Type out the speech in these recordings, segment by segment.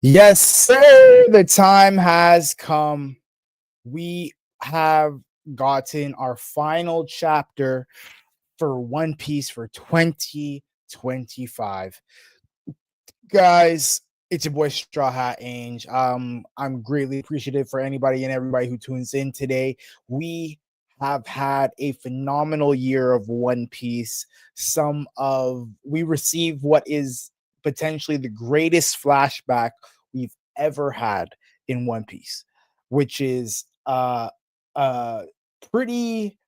Yes, sir. The time has come. We have gotten our final chapter for One Piece for 2025. Guys, it's your boy Straw Hat Ange. I'm greatly appreciative for anybody and everybody who tunes in today. We have had a phenomenal year of One Piece. We received what is potentially the greatest flashback we've ever had in One Piece, which is uh pretty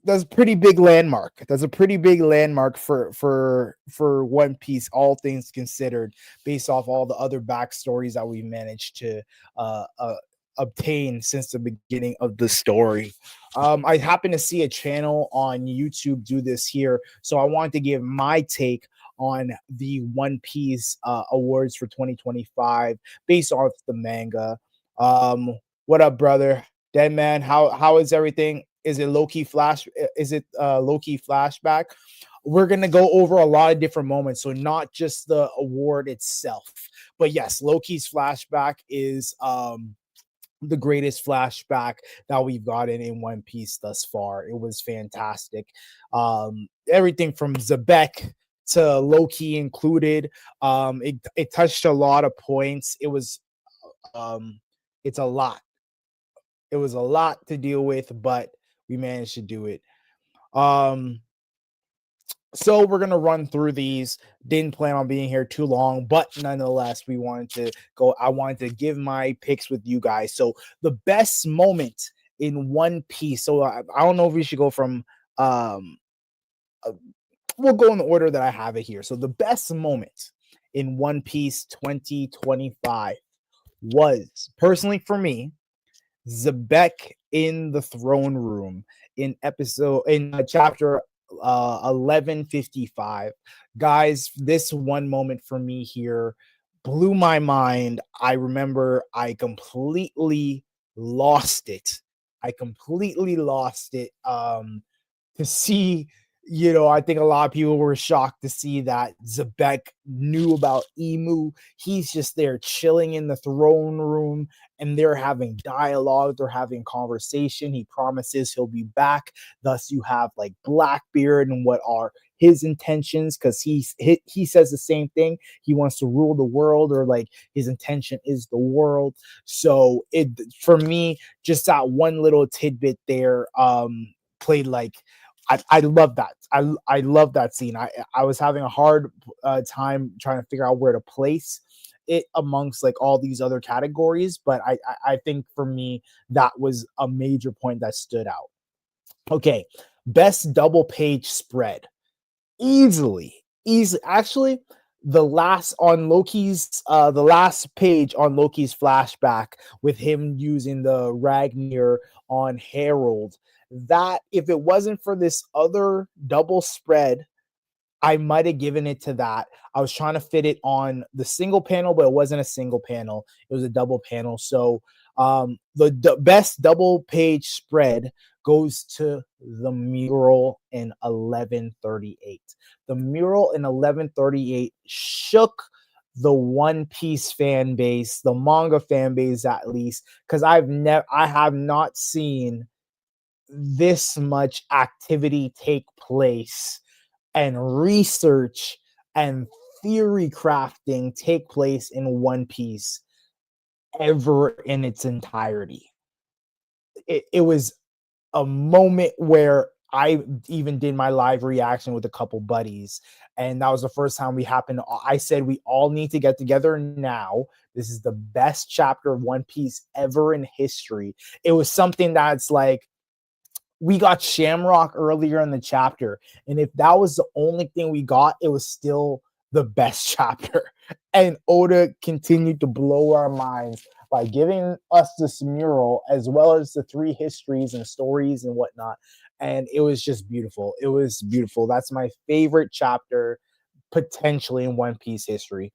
that's a pretty big landmark. That's a pretty big landmark for One Piece, all things considered, based off all the other backstories that we managed to uh, uh obtain since the beginning of the story. I happen to see a channel on YouTube do this here, so I wanted to give my take on the One Piece awards for 2025 based off the manga. What up, brother? Dead man, how is everything? Is it low-key flash? Is it low-key flashback? We're gonna go over a lot of different moments, so not just the award itself, but yes, Loki's flashback is the greatest flashback that we've gotten in One Piece thus far. It was fantastic. Everything from Zebek to Loki included. It touched a lot of points. Um, it's a lot. It was a lot to deal with, but we managed to do it. Um, so we're gonna run through these. Didn't plan on being here too long, but nonetheless, we wanted to go. I wanted to give my picks with you guys. So the best moment in One Piece. So I don't know if we should go from. Uh, we'll go in the order that I have it here. So the best moment in One Piece 2025 was personally for me Zebek in the throne room in chapter 1155. Guys, this one moment for me here blew my mind. I remember I completely lost it. I completely lost it. To see, I think a lot of people were shocked to see that Zebek knew about Emu. He's just there chilling in the throne room and they're having dialogue, they're having conversation. He promises he'll be back. Thus, you have like Blackbeard and what are his intentions because he says the same thing. He wants to rule the world, or like his intention is the world. So it for me, just that one little tidbit there played like I love that. I love that scene. I was having a hard time trying to figure out where to place it amongst like all these other categories, but I think for me that was a major point that stood out. Okay, best double page spread, easily. Actually, the last page on Loki's flashback with him using the Ragnir on Harold. That if it wasn't for this other double spread, I might have given it to that. I was trying to fit it on the single panel, but it wasn't a single panel. It was a double panel. So the best double page spread goes to the mural in 1138. The mural in 1138 shook the One Piece fan base, the manga fan base at least, because I have not seen this much activity take place and research and theory crafting take place in One Piece ever in its entirety. It was a moment where I even did my live reaction with a couple buddies. And that was the first time we happened. I said, we all need to get together now. This is the best chapter of One Piece ever in history. It was something that's like, we got Shamrock earlier in the chapter, and if that was the only thing we got, it was still the best chapter. And Oda continued to blow our minds by giving us this mural as well as the three histories and stories and whatnot. And it was just beautiful. It was beautiful. That's my favorite chapter potentially in One Piece history.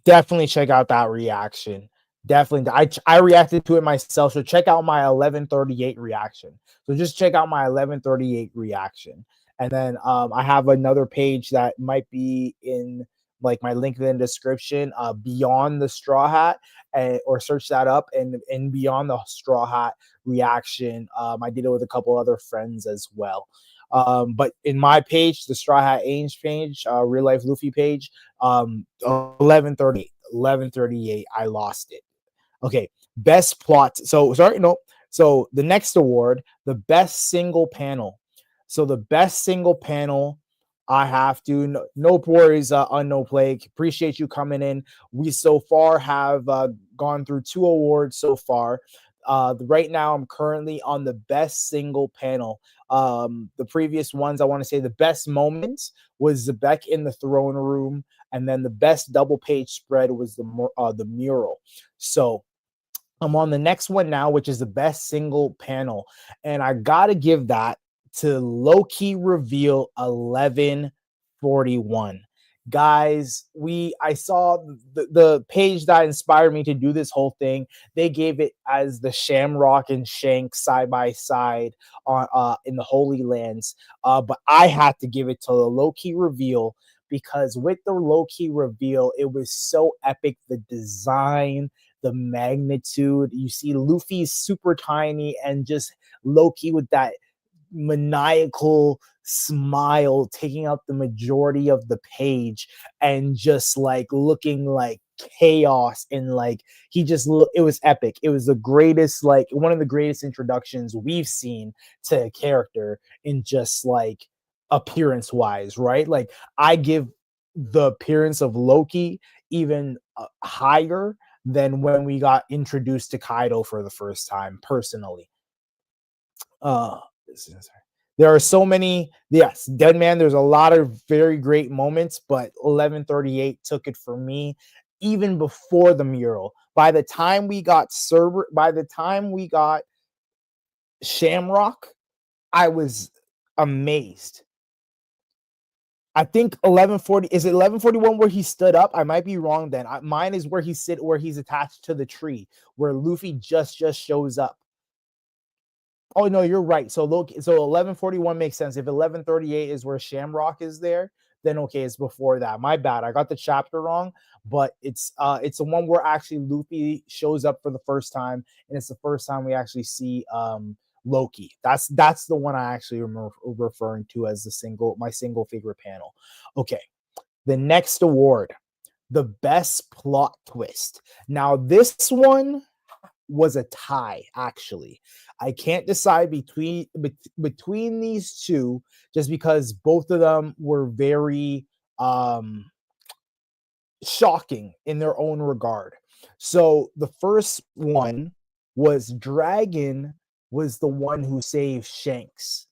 Definitely check out that reaction. Definitely, I reacted to it myself. So check out my 1138 reaction. So just check out my 1138 reaction, and then I have another page that might be in like my link in the description, Beyond the Straw Hat, or search that up, and Beyond the Straw Hat reaction. I did it with a couple other friends as well. But in my page, the Straw Hat Ainge page, Real Life Luffy page, 1138, I lost it. Okay, best plot. So sorry, no. So the next award, the best single panel. So the best single panel, I have to. No worries, Unknown Plague. Appreciate you coming in. We so far have gone through 2 awards so far. Right now, I'm currently on the best single panel. The previous ones, I want to say the best moments was Zebek in the throne room, and then the best double page spread was the mural. So I'm on the next one now, which is the best single panel, and I gotta give that to Loki Reveal 1141. Guys, I saw the page that inspired me to do this whole thing. They gave it as the Shamrock and Shank side by side on in the Holy Lands, but I had to give it to the Loki Reveal, because with the Loki Reveal, it was so epic. The design, the magnitude. You see Luffy's super tiny, and just Loki with that maniacal smile taking up the majority of the page, and just like looking like chaos, and like it was epic. It was the greatest, like one of the greatest introductions we've seen to a character in just like appearance wise, right? Like I give the appearance of Loki even higher than when we got introduced to Kaido for the first time, personally. There are so many. Yes, Deadman, there's a lot of very great moments, but 1138 took it for me even before the mural. By the time we got Shamrock, I was amazed. I think 1140, is it 1141 where he stood up? I might be wrong then. Mine is where he's attached to the tree, where Luffy just shows up. Oh no, you're right. So look, so 1141 makes sense. If 1138 is where Shamrock is there, then okay, it's before that. My bad. I got the chapter wrong, but it's the one where actually Luffy shows up for the first time, and it's the first time we actually see Loki. That's the one I actually remember referring to as my single favorite panel. Okay. The next award, the best plot twist. Now this one was a tie, actually. I can't decide between these two, just because both of them were very shocking in their own regard. So the first one was Dragon was the one who saved Shanks.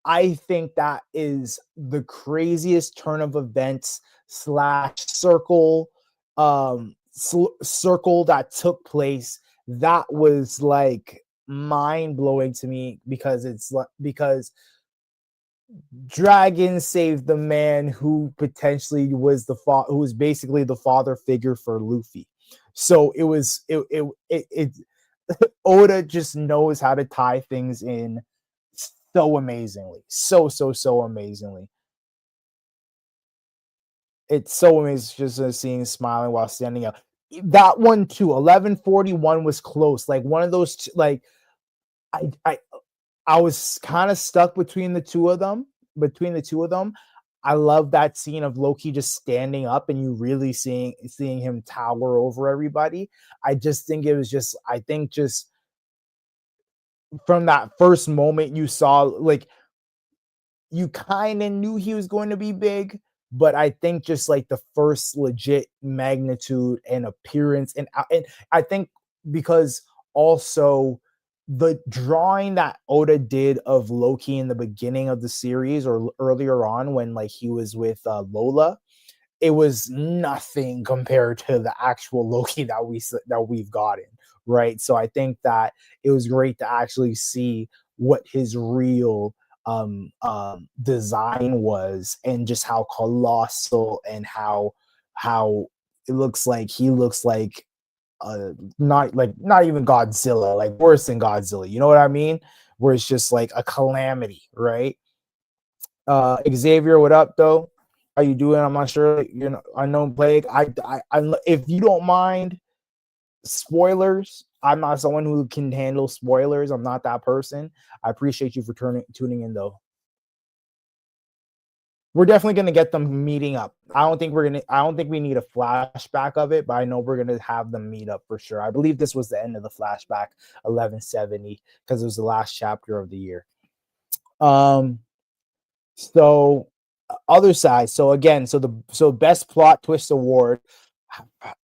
I think that is the craziest turn of events / circle circle that took place. That was like mind blowing to me, because Dragon saved the man who potentially was who was basically the father figure for Luffy. So Oda just knows how to tie things in so amazingly. So amazingly. It's so amazing just seeing smiling while standing up. That one too, 1141 was close. Like one of those like I was kind of stuck between the two of them. I love that scene of Loki just standing up and you really seeing him tower over everybody. I just think just from that first moment you saw, like, you kind of knew he was going to be big, but I think just like the first legit magnitude and appearance, and I think because also the drawing that Oda did of Loki in the beginning of the series or earlier on when like he was with Lola, it was nothing compared to the actual Loki that we've gotten, right? So I think that it was great to actually see what his real design was, and just how colossal, and how he looks like not even Godzilla, like worse than Godzilla, you know what I mean? Where it's just like a calamity, right? Xavier, what up though? How you doing? I'm not sure. You know, unknown plague. If you don't mind spoilers, I'm not someone who can handle spoilers. I'm not that person. I appreciate you for tuning in though. We're definitely gonna get them meeting up. I don't think we need a flashback of it, but I know we're gonna have them meet up for sure. I believe this was the end of the flashback 1170 because it was the last chapter of the year. Um, so other side. So again, so best plot twist award.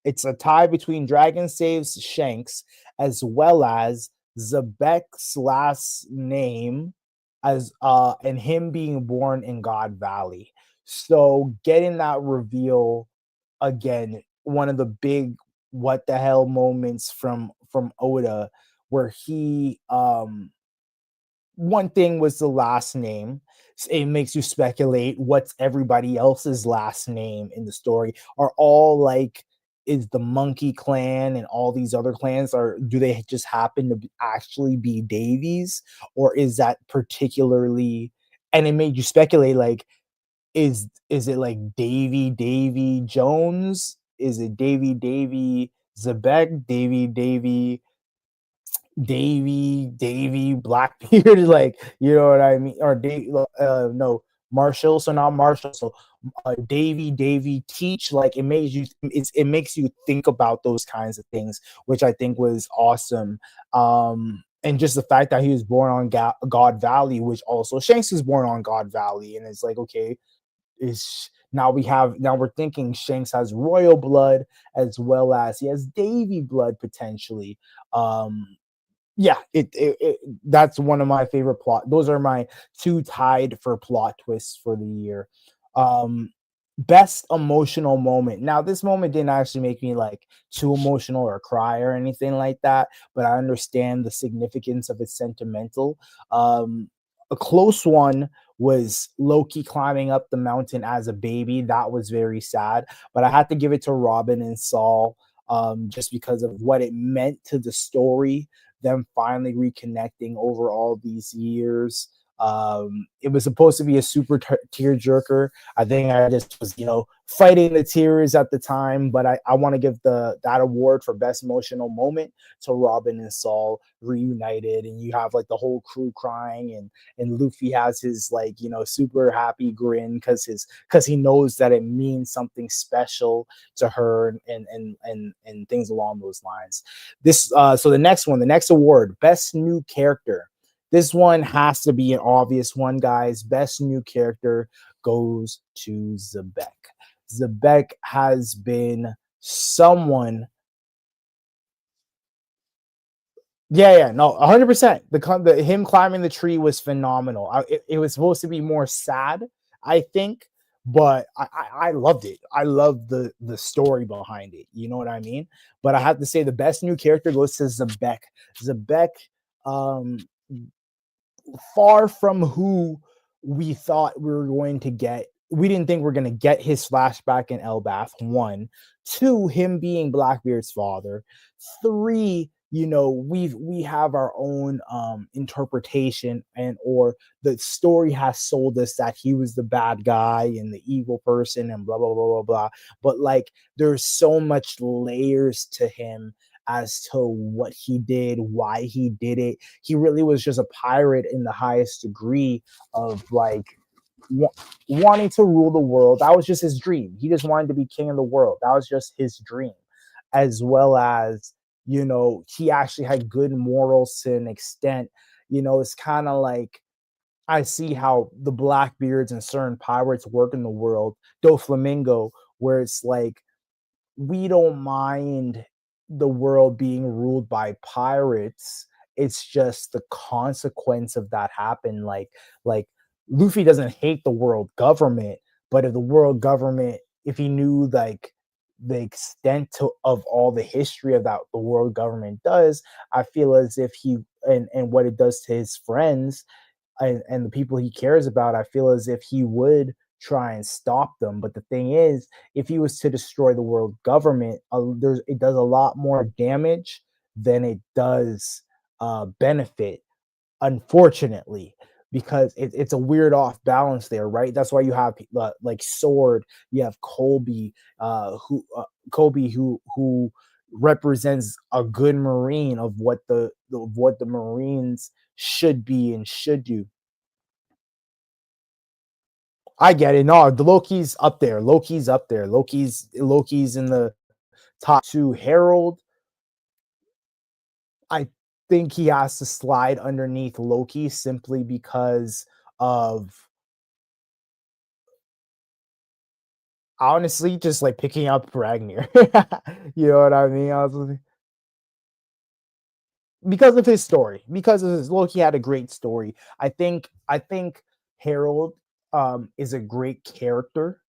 It's a tie between Dragon Saves Shanks as well as Zebek's last name as and him being born in God Valley. So getting that reveal again, one of the big what the hell moments from Oda where he one thing was the last name. It makes you speculate what's everybody else's last name in the story. Are all like, is the Monkey Clan and all these other clans, or do they just happen to actually be Davies, or is that particularly? And it made you speculate like, is it like Davy Jones? Is it Davy Zebek, Davy Blackbeard, like, you know what I mean? Or no, Marshall, so not Marshall. So Davy Teach, like it makes you think about those kinds of things, which I think was awesome. And just the fact that he was born on God Valley, which also Shanks was born on God Valley, and it's like, okay, is now we're thinking Shanks has royal blood as well as he has Davy blood potentially. Um, yeah, that's one of my favorite plot. Those are my two tied for plot twists for the year. Um, best emotional moment. Now, this moment didn't actually make me like too emotional or cry or anything like that, but I understand the significance of its sentimental. A close one was Loki climbing up the mountain as a baby. That was very sad, but I had to give it to Robin and Saul just because of what it meant to the story, them finally reconnecting over all these years. It was supposed to be a super tear jerker. I think I just was, fighting the tears at the time, but I want to give that award for best emotional moment to Robin and Saul reunited, and you have like the whole crew crying, and Luffy has his like super happy grin because he knows that it means something special to her, and things along those lines. So the next award, best new character. This one has to be an obvious one, guys. Best new character goes to Zebek. Zebek has been someone. Yeah, no, 100%. Him climbing the tree was phenomenal. It was supposed to be more sad, I think, but I loved it. I loved the story behind it. You know what I mean? But I have to say the best new character goes to Zebek. Zebek, um, far from who we thought we were going to get. We didn't think we are going to get his flashback in Elbath. One, two, him being Blackbeard's father. Three, we have our own interpretation, and or the story has sold us that he was the bad guy and the evil person and blah blah blah blah blah. But like, there's so much layers to him as to what he did, why he did it. He really was just a pirate in the highest degree of like wanting to rule the world. That was just his dream. He just wanted to be king of the world. That was just his dream. As well as, he actually had good morals to an extent. It's kind of like, I see how the Blackbeards and certain pirates work in the world. Doflamingo, where it's like, we don't mind the world being ruled by pirates. It's just the consequence of that happen. Like Luffy doesn't hate the world government, but if the world government, if he knew like the extent of all the history of that the world government does, I feel as if he and what it does to his friends and the people he cares about, I feel as if he would try and stop them. But the thing is, if he was to destroy the world government, it does a lot more damage than it does benefit, unfortunately. because it's a weird off balance there, right? That's why you have like Sword, you have Kobe who represents a good Marine of what the Marines should be and should do. I get it. No, the Loki's up there. Loki's up there. Loki's in the top two. Harold, I think he has to slide underneath Loki simply because of honestly just like picking up Ragnar. You know what I mean? Because of his story, because of his Loki had a great story. I think Harold is a great character.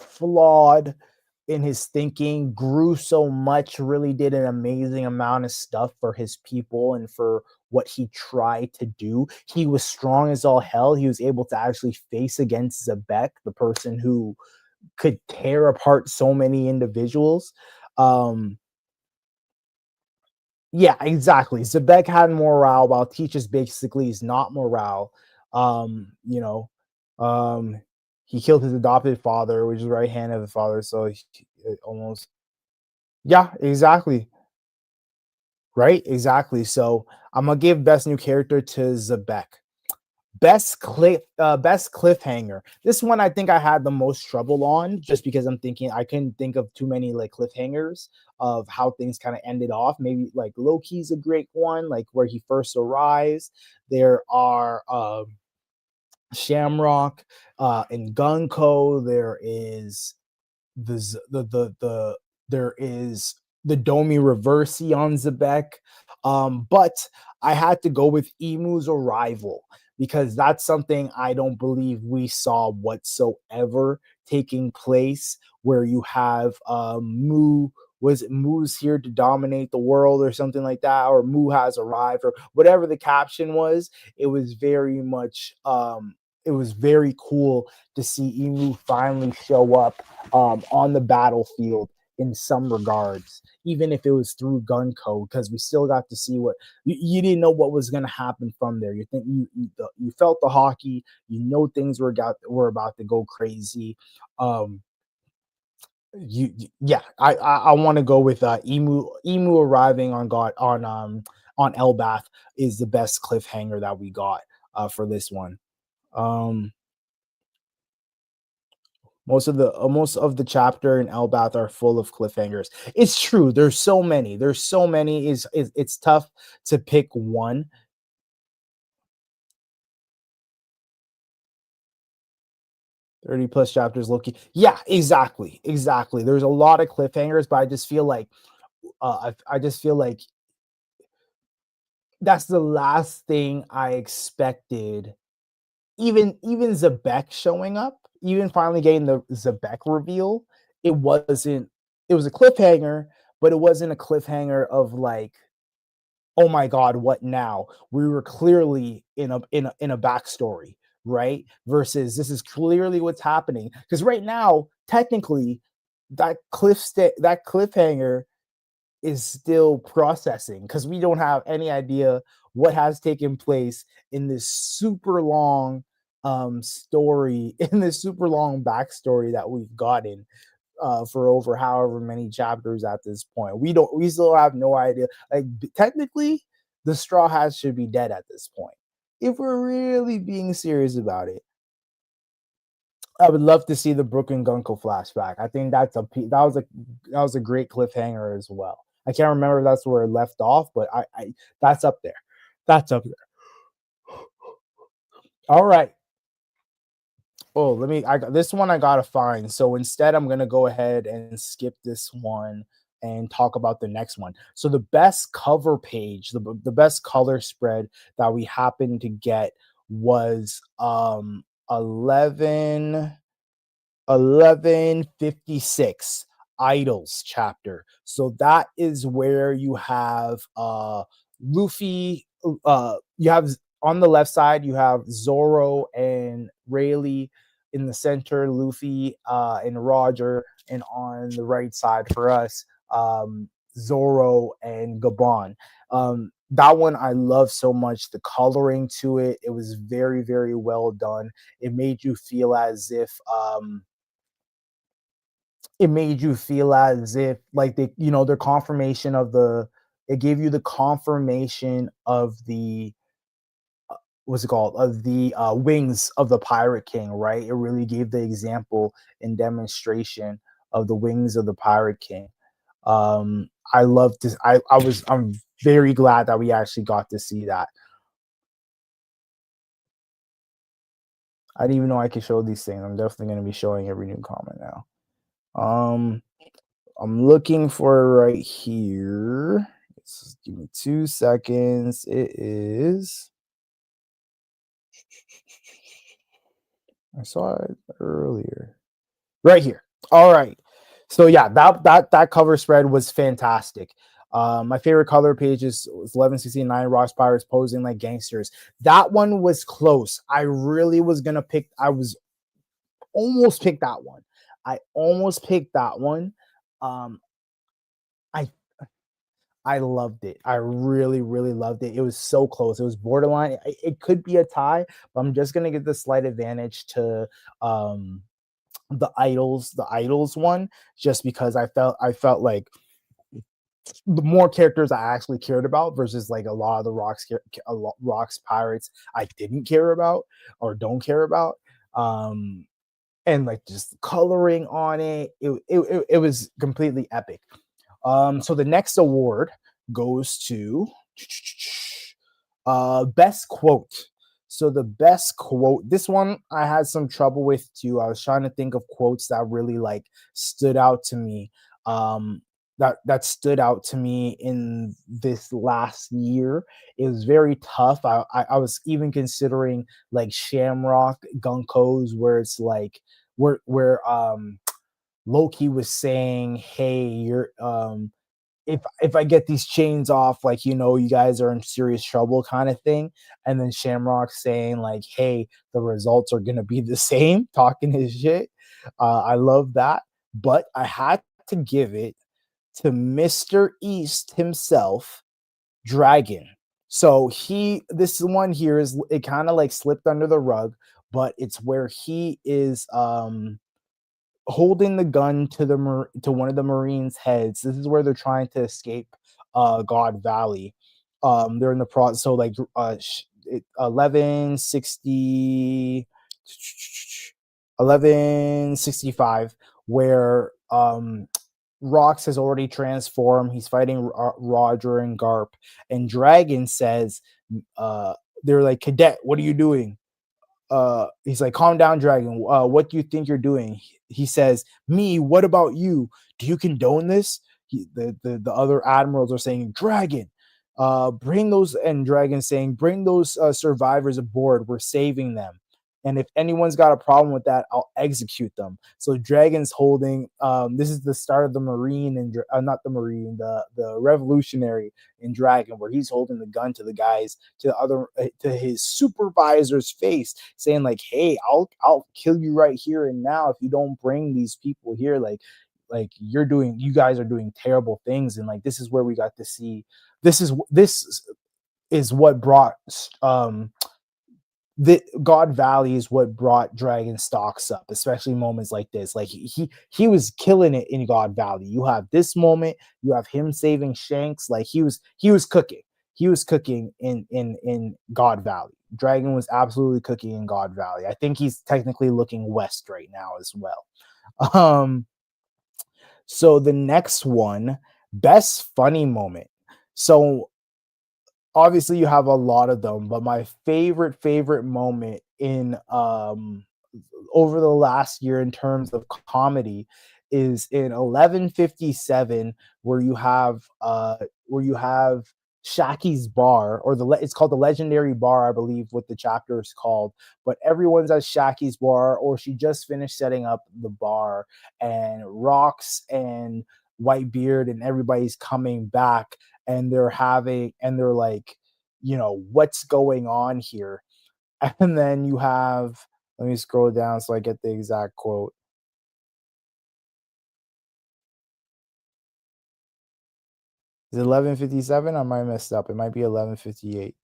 Flawed in his thinking, grew so much, really did an amazing amount of stuff for his people and for what he tried to do. He was strong as all hell. He was able to actually face against Zebek, the person who could tear apart so many individuals. Um, yeah, exactly. Zebek had morale, while Teach's basically is not morale. Um, you know, um, he killed his adopted father, which is right hand of the father. So almost, yeah, exactly, right, exactly. So I'm gonna give best new character to Zebek. Best cliffhanger. This one I think I had the most trouble on, just because I'm thinking I couldn't think of too many like cliffhangers of how things kind of ended off. Maybe like Loki's a great one, like where he first arrives. There are Shamrock and Gunko. There is the there is the Domi Reversi on Zebek. But I had to go with Emu's arrival because that's something I don't believe we saw whatsoever taking place, where you have Mu, was it Mu's here to dominate the world or something like that, or Mu has arrived, or whatever the caption was. It was very much it was very cool to see Emu finally show up on the battlefield in some regards, even if it was through Gunko, because we still got to see what you didn't know what was going to happen from there. You think you felt the hockey, things were about to go crazy. Um, yeah, I want to go with Emu arriving on Elbath is the best cliffhanger that we got for this one. Um, most of the chapter in Elbath are full of cliffhangers. It's true. There's so many. There's so many. Is It's tough to pick one. 30 plus chapters, Loki. Yeah, exactly. Exactly. There's a lot of cliffhangers, but I just feel like I just feel like that's the last thing I expected. Even Zebek showing up, even finally getting the Zebek reveal, it wasn't. It was a cliffhanger, but it wasn't a cliffhanger of like, oh my god, what now? We were clearly in a backstory, right? Versus this is clearly what's happening. Because right now, technically, that cliffhanger is still processing because we don't have any idea what has taken place in this super long story, in this super long backstory that we've gotten for over however many chapters at this point. We still have no idea. Like technically, the Straw Hats should be dead at this point. If we're really being serious about it, I would love to see the Brooklyn Gunko flashback. I think that was a great cliffhanger as well. I can't remember if that's where it left off, but I that's up there. That's up there. All right. Oh, I got this one I gotta find. So instead, I'm gonna go ahead and skip this one and talk about the next one. So the best cover page, the best color spread that we happened to get was 1156 Idols chapter. So that is where you have Luffy, you have on the left side you have Zoro and Rayleigh, in the center Luffy and Roger, and on the right side for us Zoro and Gabon. that one I love so much. The coloring to it, it was very, very well done. It made you feel as if it made you feel as if like they, their confirmation of the it gave you the confirmation of the what's it called, of the wings of the Pirate King, right? It really gave the example and demonstration of the wings of the Pirate King. I love this. I'm very glad that we actually got to see that. I didn't even know I could show these things. I'm definitely going to be showing every new comment now. Um, I'm looking for it right here. Just give me 2 seconds. It is. I saw it earlier. Right here. All right. So yeah, that cover spread was fantastic. My favorite color page was 1169 Rocks Pirates posing like gangsters. That one was close. I really was gonna pick. I was almost picked that one. I almost picked that one. Um, I I loved it. I really, really loved it. It was so close. It was borderline. It could be a tie, but I'm just gonna give the slight advantage to um the idols one, just because I felt like the more characters I actually cared about versus like a lot of the rocks pirates I didn't care about or don't care about. um and like just coloring on it was completely epic. So the next award goes to best quote. So the best quote, this one I had some trouble with too. I was trying to think of quotes that really like stood out to me. That stood out to me in this last year. It was very tough. I was even considering like Shamrock Gunko's, where it's like where Loki was saying, "Hey, you're if I get these chains off, like, you guys are in serious trouble," kind of thing. And then Shamrock saying like, "Hey, the results are gonna be the same," talking his shit. I love that, but I had to give it to Mr. East himself, Dragon. So this one here is it kind of like slipped under the rug, but it's where he is holding the gun to to one of the Marines' heads. This is where they're trying to escape God Valley. They're in the process. So like 1160 1165, where Rox has already transformed. He's fighting Roger and Garp, and Dragon says, they're like, "Cadet, what are you doing?" He's like, "Calm down, Dragon. What do you think you're doing?" He says, "Me, what about you? Do you condone this?" The other admirals are saying, "Dragon, bring those," and Dragon saying, "Bring those survivors aboard. We're saving them. And if anyone's got a problem with that, I'll execute them." So Dragon's holding. This is the start of the Marine and not the Marine, the Revolutionary in Dragon, where he's holding the gun to the guys, to the other, to his supervisor's face, saying like, "Hey, I'll kill you right here and now if you don't bring these people here. Like you guys are doing terrible things." And like this is where we got to see this is what brought the God Valley is what brought Dragon stocks up, especially moments like this. Like he was killing it in God Valley. You have this moment, you have him saving Shanks. Like he was cooking. He was cooking in God Valley. Dragon was absolutely cooking in God Valley. I think he's technically looking west right now as well. Um, so the next one, best funny moment. So obviously you have a lot of them, but my favorite moment in over the last year in terms of comedy is in 1157, where you have Shaki's bar, or it's called the Legendary Bar, I believe what the chapter is called. But everyone's at Shaki's bar, or she just finished setting up the bar, and Rocks and Whitebeard and everybody's coming back, and they're like, what's going on here? And then you have, let me scroll down so I get the exact quote. Is it 11:57? I might have messed up. It might be 11:58.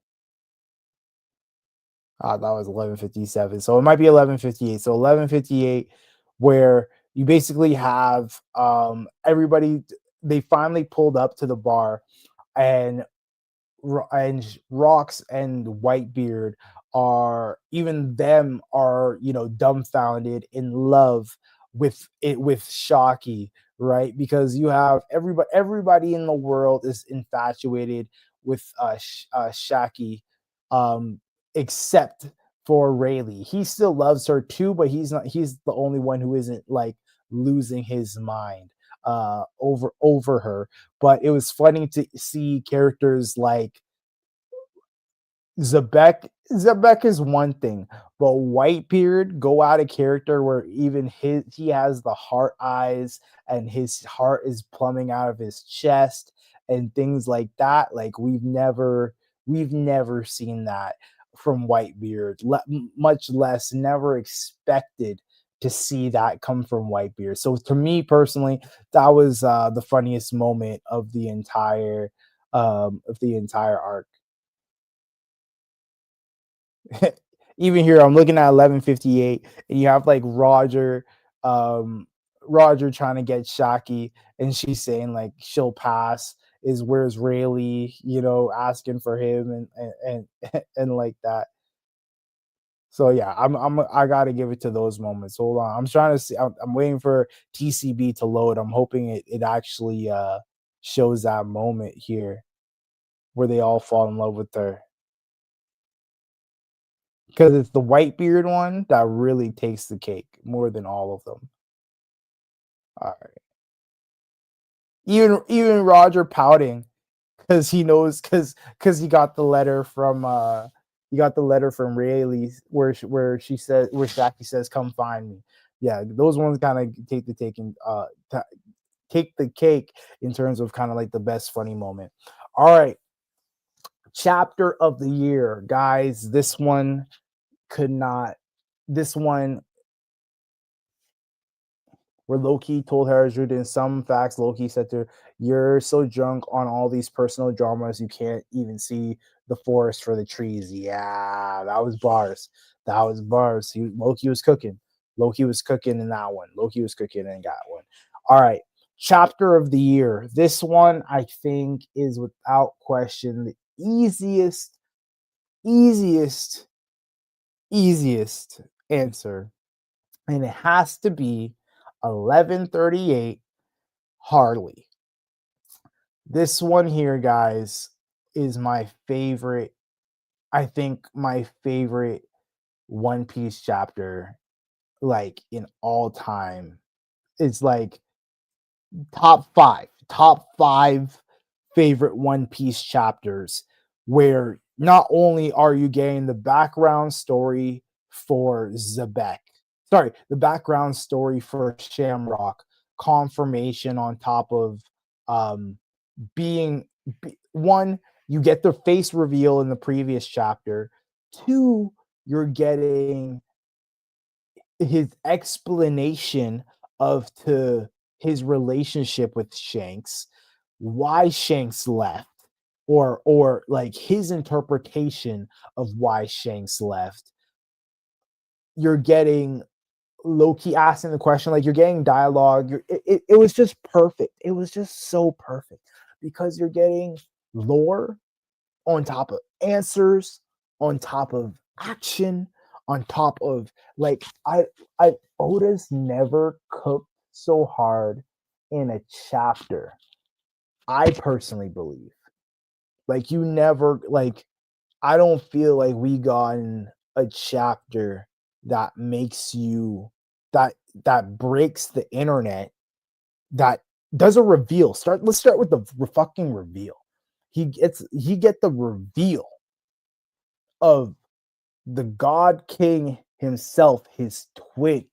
That was 11:57. So it might be 11:58. So 11:58, where you basically have everybody. They finally pulled up to the bar, and Rocks and Whitebeard are, even them are, dumbfounded in love with it, with Shocky, right? Because you have everybody in the world is infatuated with Shaki, um except for Rayleigh. He still loves her too, but he's the only one who isn't like losing his mind over her. But it was funny to see characters like Zebek is one thing, but Whitebeard go out of character where even he has the heart eyes and his heart is plumbing out of his chest and things like that. Like we've never seen that from Whitebeard. Much less never expected to see that come from Whitebeard. So to me personally, that was the funniest moment of the entire arc. Even here, I'm looking at 11:58, and you have like um, Roger trying to get Shaki, and she's saying like she'll pass. Is where's Rayleigh? Asking for him and like that. So yeah, I gotta give it to those moments. Hold on, I'm trying to see. I'm waiting for TCB to load. I'm hoping it actually shows that moment here where they all fall in love with her. Because it's the Whitebeard one that really takes the cake more than all of them. All right. Even Roger pouting because he knows because he got the letter from Rayleigh where Shaki says, "Come find me." Yeah, those ones kind of take the cake in terms of kind of like the best funny moment. All right, chapter of the year, guys. Could not. This one where Loki told Herodred in some facts, Loki said to her, "You're so drunk on all these personal dramas, you can't even see the forest for the trees." Yeah, that was bars. That was bars. Loki was cooking. Loki was cooking in that one. Loki was cooking in that one. All right. Chapter of the year. This one, I think, is without question the easiest, easiest answer. And it has to be 1138 Harley. This one here, guys, is my favorite. I think my favorite One Piece chapter, like in all time. It's like top five favorite One Piece chapters, where not only are you getting the background story for Zebek, sorry, the background story for Shamrock, confirmation on top of um being one, you get the face reveal in the previous chapter. Two, you're getting his explanation of to his relationship with Shanks, why Shanks left, or like his interpretation of why Shanks left. You're getting Loki asking the question, like you're getting dialogue. It was just perfect. It was just so perfect because you're getting lore on top of answers, on top of action, on top of like I Otis never cooked so hard in a chapter. I personally believe. Like you never like I don't feel like we got in a chapter that makes you that that breaks the internet, that does a reveal. Let's start with the fucking reveal. He get the reveal of the God King himself, his twin.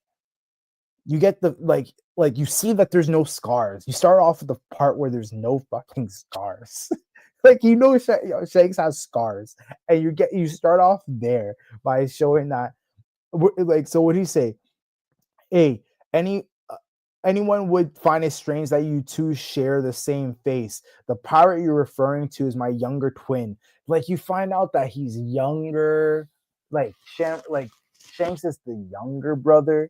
You get the like you see that there's no scars. You start off with the part where there's no fucking scars. Like Shanks has scars, and you start off there by showing that. Like, so what do you say? Hey, any Anyone would find it strange that you two share the same face. The pirate you're referring to is my younger twin. Like you find out that he's younger. Like Shanks is the younger brother.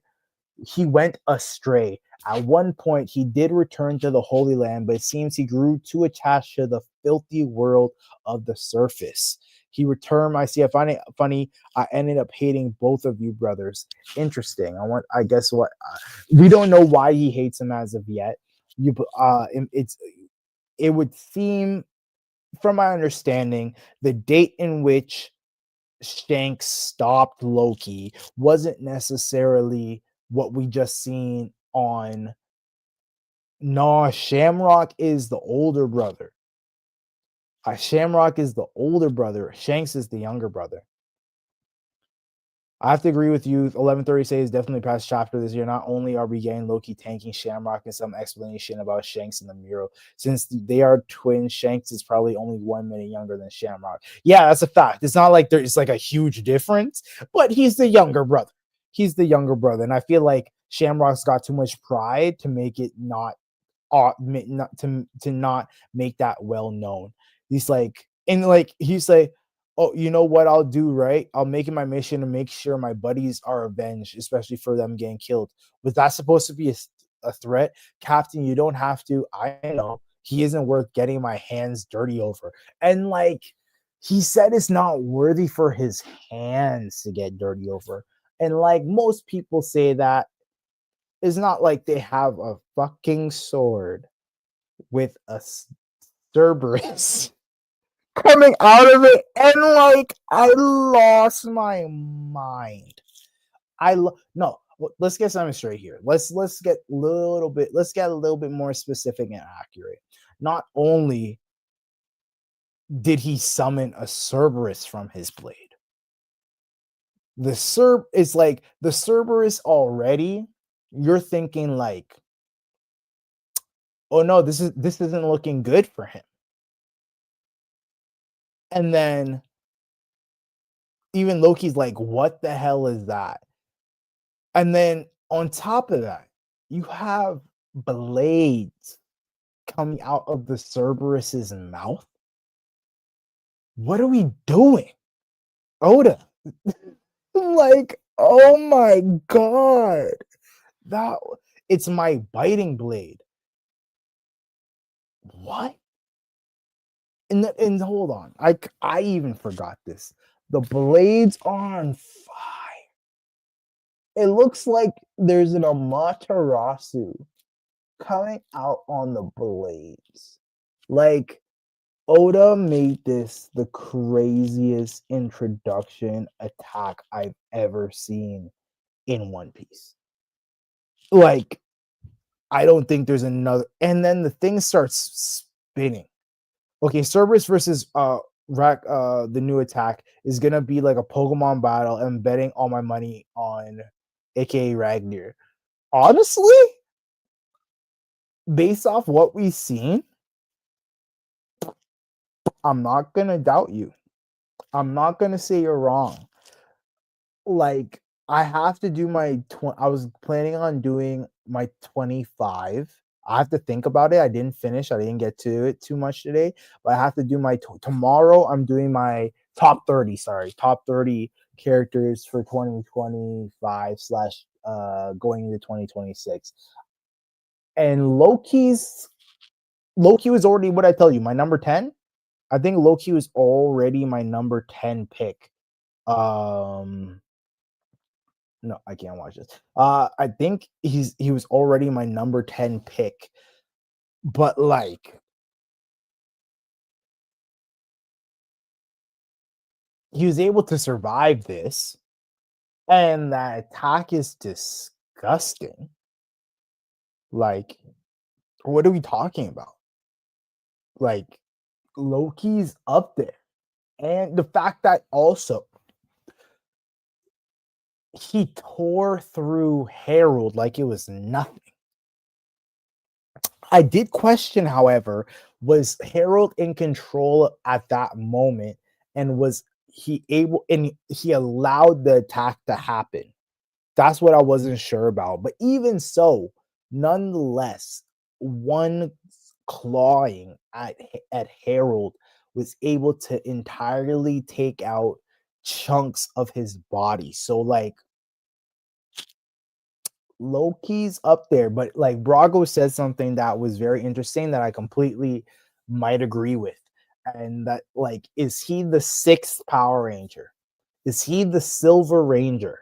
He went astray. At one point, he did return to the Holy Land, but it seems he grew too attached to the filthy world of the surface. He returned. I see. I find it funny. I ended up hating both of you brothers. Interesting. I guess what we don't know why he hates him as of yet. It's. It would seem, from my understanding, the date in which Shanks stopped Loki wasn't necessarily what we just seen on. No, Shamrock is the older brother. Shamrock is the older brother. Shanks is the younger brother. I have to agree with you. 1130 says definitely past chapter this year. Not only are we getting Loki tanking Shamrock and some explanation about Shanks in the mural, since they are twins, Shanks is probably only 1 minute younger than Shamrock. Yeah, that's a fact. It's not like there's like a huge difference, but he's the younger brother. He's the younger brother, and I feel like Shamrock's got too much pride to make it not to not make that well known. He's like, oh, you know what I'll do, right? I'll make it my mission to make sure my buddies are avenged, especially for them getting killed. Was that supposed to be a threat? Captain, you don't have to. I know he isn't worth getting my hands dirty over. And like he said, it's not worthy for his hands to get dirty over. And like most people say that, it's not like they have a fucking sword with a Cerberus coming out of it, and like I lost my mind. No. Let's get something straight here. Let's get a little bit more specific and accurate. Not only did he summon a Cerberus from his blade, the Cerberus already. You're thinking like, oh no, this isn't looking good for him. And then even Loki's like, what the hell is that? And then on top of that, you have blades coming out of the Cerberus's mouth. What are we doing? Oda. Like, oh my god. That it's my biting blade. What? And hold on. I even forgot this. The blades are on fire. It looks like there's an Amaterasu coming out on the blades. Like Oda made this the craziest introduction attack I've ever seen in One Piece. Like, I don't think there's another. And then the thing starts spinning. Okay, Cerberus versus the new attack is gonna be like a Pokemon battle. I'm betting all my money on aka Ragnar. Honestly, based off what we've seen, I'm not gonna doubt you. I'm not gonna say you're wrong. Like, I have to do my I was planning on doing my 25. I have to think about it. I didn't finish. I didn't get to it too much today, but I have to do my tomorrow. I'm doing my top 30. Sorry, top 30 characters for 2025 slash going into 2026. And Loki was already, what I tell you, my number 10. I think Loki was already my number 10 pick. No, I can't watch this. I think he was already my number 10 pick. But like, he was able to survive this, and that attack is disgusting. Like, what are we talking about? Like, Loki's up there. And the fact that also he tore through Harold like it was nothing. I did question, however, was Harold in control at that moment, and was he able, and he allowed the attack to happen? That's what I wasn't sure about. But even so, Nonetheless, one clawing at Harold was able to entirely take out chunks of his body. So like Loki's up there, but like Brago said something that was very interesting that I completely might agree with. And that like, is he the sixth Power Ranger? Is he the Silver Ranger?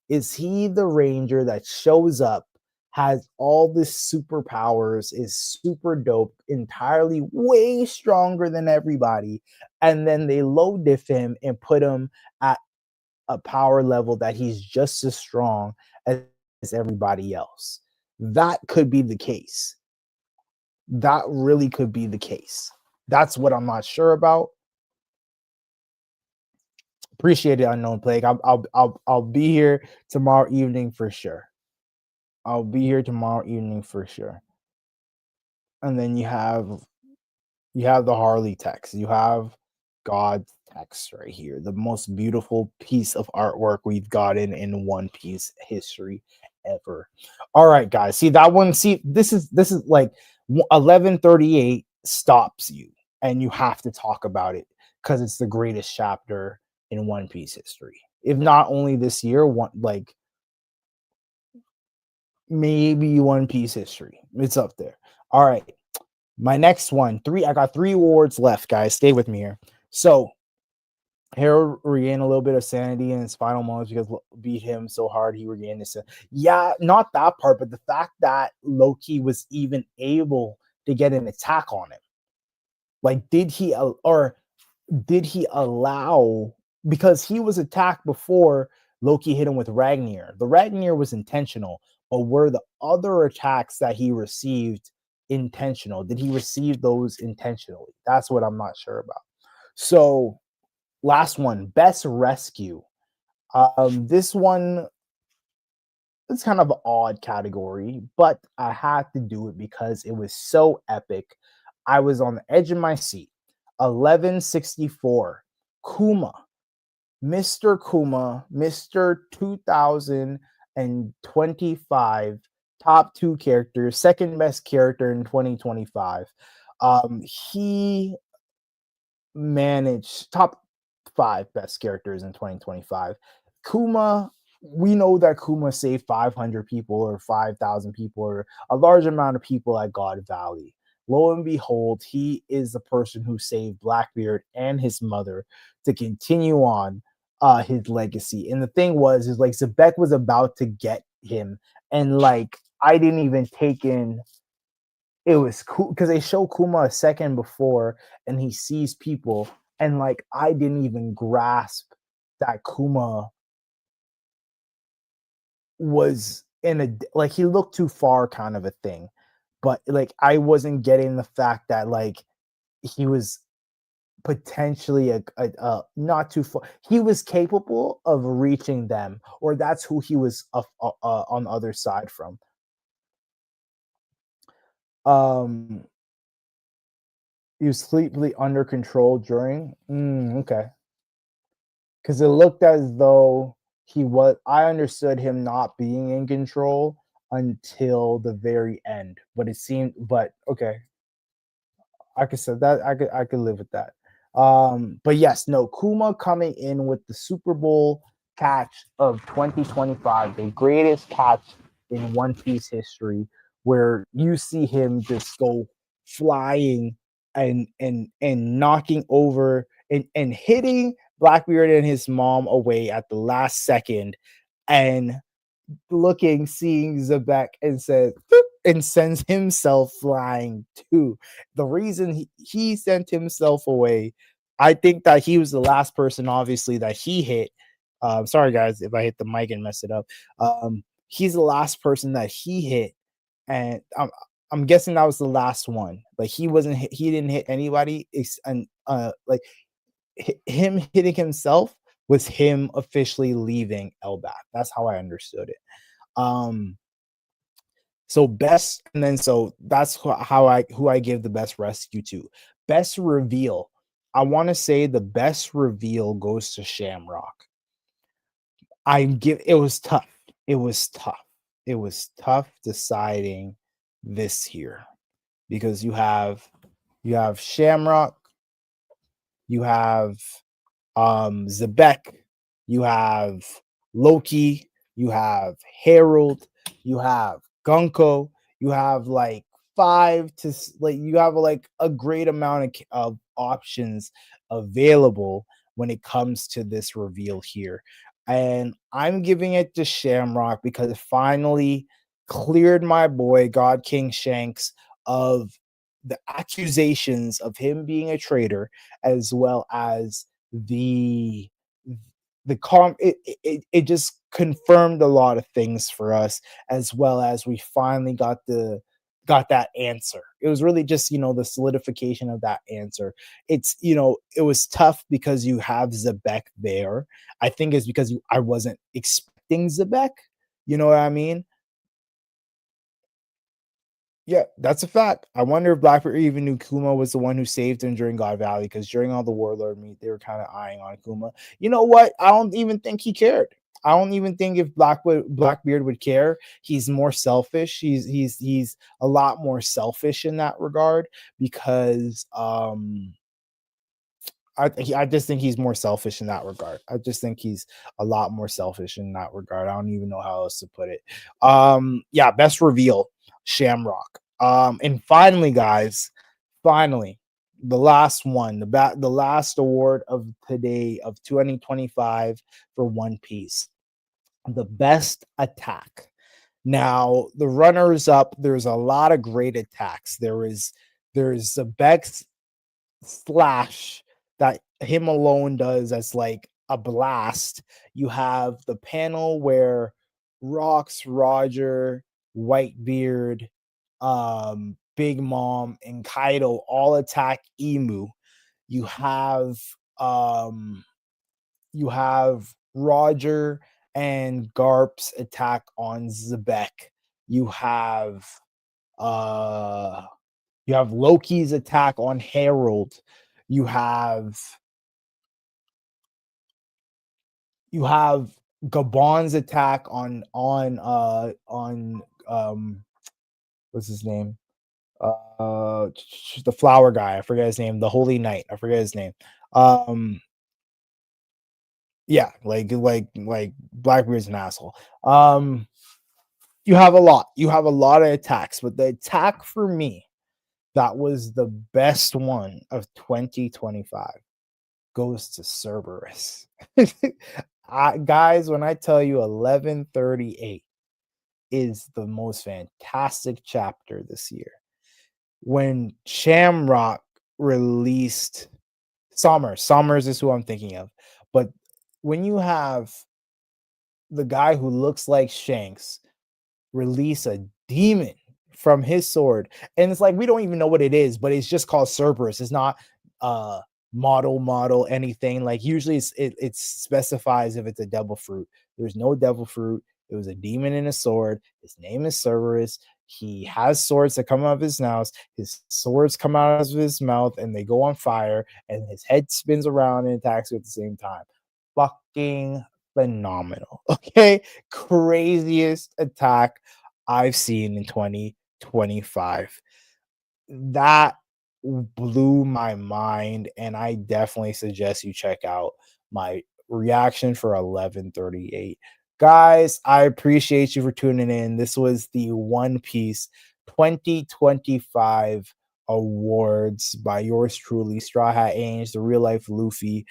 Is he the Ranger that shows up, has all this superpowers, is super dope, entirely way stronger than everybody, and then they low diff him and put him at a power level that he's just as strong as everybody else? That could be the case. That really could be the case. That's what I'm not sure about. Appreciate it, Unknown Plague. I'll be here tomorrow evening for sure. I'll be here tomorrow evening for sure. And then you have the Harley text. You have God's text right here. The most beautiful piece of artwork we've gotten in One Piece history ever. All right, guys. See that one? See, this is like 1138 stops you, and you have to talk about it because it's the greatest chapter in One Piece history. If not only this year, one like maybe One Piece history. It's up there. All right. My next one, I got 3 awards left, guys. Stay with me here. So Harold regained a little bit of sanity in his final moments because beat him so hard he regained his. Yeah, not that part, but the fact that Loki was even able to get an attack on him. Like, did he allow, because he was attacked before Loki hit him with Ragnar. The Ragnar was intentional, but were the other attacks that he received intentional? Did he receive those intentionally? That's what I'm not sure about. So, last one, best rescue. This one is kind of an odd category, but I had to do it because it was so epic. I was on the edge of my seat. 1164, Kuma, Mr. Kuma, Mr. 2025, top 2 characters, second best character in 2025. He managed top 5 best characters in 2025. Kuma, we know that Kuma saved 500 people or 5,000 people or a large amount of people at God Valley. Lo and behold, he is the person who saved Blackbeard and his mother to continue on his legacy. And the thing was, is like Zebek was about to get him, and like I didn't even take in. It was cool because they show Kuma a second before, and he sees people, and like I didn't even grasp that Kuma was in a, like, he looked too far kind of a thing. But like I wasn't getting the fact that like he was potentially a not too far. He was capable of reaching them, or that's who he was on the other side from. Um, he was completely under control during. Okay, because it looked as though he was. I understood him not being in control until the very end, but it seemed. But okay, I could say that I could live with that. But yes, no, Kuma coming in with the Super Bowl catch of 2025, the greatest catch in One Piece history, where you see him just go flying and knocking over and hitting Blackbeard and his mom away at the last second, and looking, seeing Zebek and says, "Boop," and sends himself flying too. The reason he sent himself away, I think that he was the last person, obviously, that he hit. Sorry, guys, if I hit the mic and mess it up. He's the last person that he hit, and I'm guessing that was the last one. Like he didn't hit anybody, and like him hitting himself was him officially leaving Elbaf. That's how I understood it. Um, so best, and then so that's how I give the best rescue to. Best reveal. I want to say the best reveal goes to Shamrock. I give it was tough. It was tough. it was tough deciding this here because you have Shamrock, you have Zebek, you have Loki, you have Harold, you have Gunko, you have like you have like a great amount of options available when it comes to this reveal here. And I'm giving it to Shamrock because it finally cleared my boy God King Shanks of the accusations of him being a traitor, as well as the it just confirmed a lot of things for us, as well as we finally got that answer. It was really just, the solidification of that answer. It's, it was tough because you have Zebek there. I think it's because I wasn't expecting Zebek. You know what I mean? Yeah, that's a fact. I wonder if Blackbeard even knew Kuma was the one who saved him during God Valley, because during all the Warlord meet, they were kind of eyeing on Kuma. You know what? I don't even think he cared. I don't even think if Blackbeard would care. He's more selfish. He's a lot more selfish in that regard because I just think he's more selfish in that regard. I just think he's a lot more selfish in that regard. I don't even know how else to put it. Yeah, best reveal, Shamrock. And finally, guys, finally, the last one, the last award of today of 2025 for One Piece, the best attack. Now, the runners up, there's a lot of great attacks. There's the Bex slash that him alone does as like a blast. You have the panel where Rocks, Roger, Whitebeard, Big Mom, and Kaido all attack Emu. You have um you have Roger and Garp's attack on Zebek. You have uh you have Loki's attack on Harold. You have you have Gabon's attack on what's his name? The flower guy. I forget his name. The Holy Knight. I forget his name. Yeah, like Blackbeard's an asshole. You have a lot. You have a lot of attacks, but the attack for me that was the best one of 2025 goes to Cerberus. Guys, when I tell you 1138 is the most fantastic chapter this year, when Shamrock released Summers is who I'm thinking of, but when you have the guy who looks like Shanks release a demon from his sword, and it's like we don't even know what it is, but it's just called Cerberus. It's not model anything. Like usually it specifies if it's a devil fruit. There's no devil fruit. It was a demon in a sword. His name is Cerberus. He has swords that come out of his mouth. His swords come out of his mouth and they go on fire, and his head spins around and attacks you at the same time. Fucking phenomenal. Okay, craziest attack I've seen in 2025. That blew my mind, and I definitely suggest you check out my reaction for 1138. Guys, I appreciate you for tuning in. This was the One Piece 2025 awards by yours truly, Straw Hat Ainge, the real life Luffy.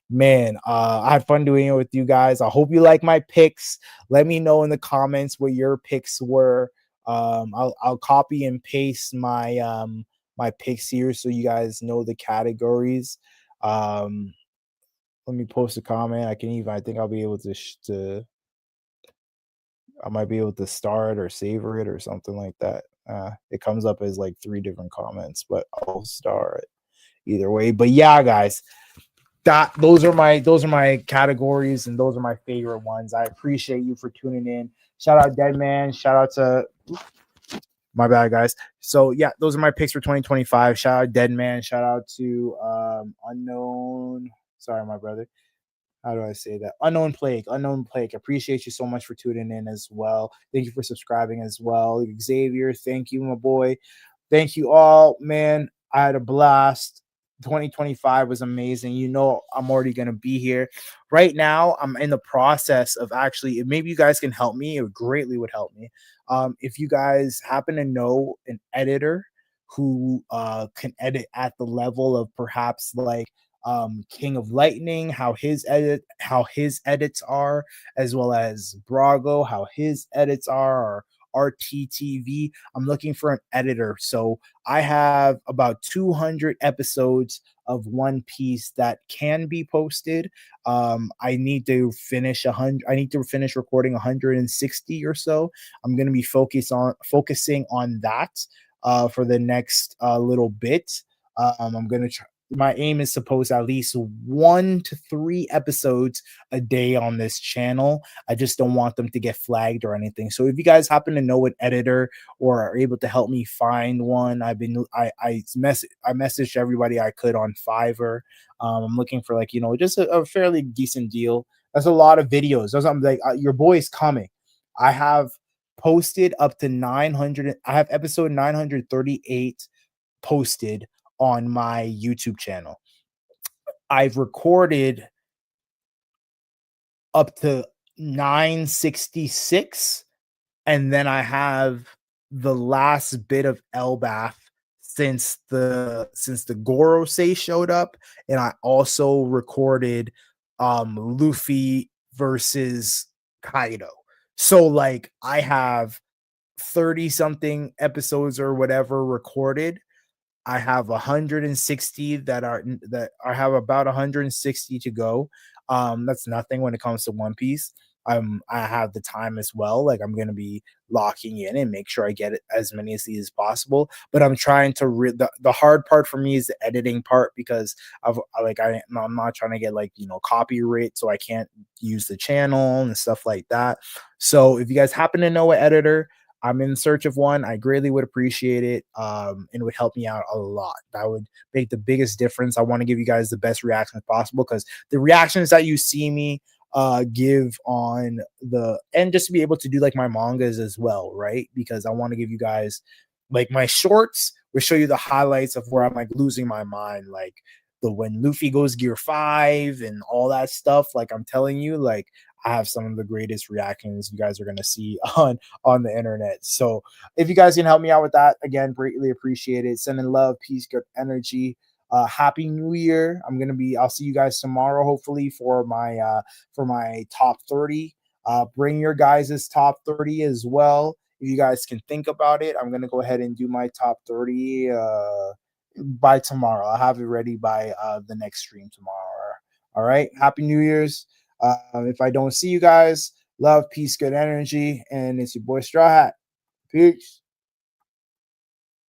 Man, I had fun doing it with you guys. I hope you like my picks. Let me know in the comments what your picks were. I'll copy and paste my picks here so you guys know the categories. Let me post a comment. I think I'll be able to I might be able to star it or savor it or something like that. It comes up as like 3 different comments, but I'll star it either way. But yeah, guys, those are my categories, and those are my favorite ones. I appreciate you for tuning in. Shout out Deadman. Shout out to my bad, guys. So yeah, those are my picks for 2025. Shout out Deadman. Shout out to Unknown. Sorry, my brother. how do I say that? Unknown Plague, Unknown Plague. Appreciate you so much for tuning in as well. Thank you for subscribing as well. Xavier, thank you, my boy. Thank you all, man. I had a blast. 2025 was amazing. You know, I'm already going to be here. Right now, I'm in the process of actually, maybe you guys can help me. It greatly would help me. If you guys happen to know an editor who can edit at the level of perhaps like King of Lightning, how his edits are, as well as Brago, how his edits are, or RTTV. I'm looking for an editor. So I have about 200 episodes of One Piece that can be posted. I need to finish 100. I need to finish recording 160 or so. I'm going to be focusing on that for the next little bit. I'm going to try. My aim is to post at least 1 to 3 episodes a day on this channel. I just don't want them to get flagged or anything. So if you guys happen to know an editor or are able to help me find one, I messaged everybody I could on Fiverr. I'm looking for like, just a fairly decent deal. That's a lot of videos. That's I'm like your boy's coming. I have posted up to 900. I have episode 938 posted on my YouTube channel. I've recorded up to 966, and then I have the last bit of Elbath since the Gorosei showed up, and I also recorded Luffy versus Kaido. So like I have 30 something episodes or whatever recorded. I have 160 that I have about 160 to go. That's nothing when it comes to One Piece. I have the time as well. Like I'm gonna be locking in and make sure I get it as many of these as possible. But I'm trying to the hard part for me is the editing part because I'm not trying to get like copyright, so I can't use the channel and stuff like that. So if you guys happen to know an editor, I'm in search of one. I greatly would appreciate it. And it would help me out a lot. That would make the biggest difference. I want to give you guys the best reactions possible because the reactions that you see me give on and just to be able to do like my mangas as well, right? Because I want to give you guys like my shorts will show you the highlights of where I'm like losing my mind, like the when Luffy goes Gear 5 and all that stuff. Like I'm telling you, like I have some of the greatest reactions you guys are gonna see on the internet. So if you guys can help me out with that, again, greatly appreciate it. Sending love, peace, good energy. Happy New Year. I'll see you guys tomorrow, hopefully, for my top 30. Bring your guys' top 30 as well. If you guys can think about it, I'm gonna go ahead and do my top 30 by tomorrow. I'll have it ready by the next stream tomorrow. All right. Happy New Year's. If I don't see you guys, love, peace, good energy, and it's your boy Straw Hat. Peace.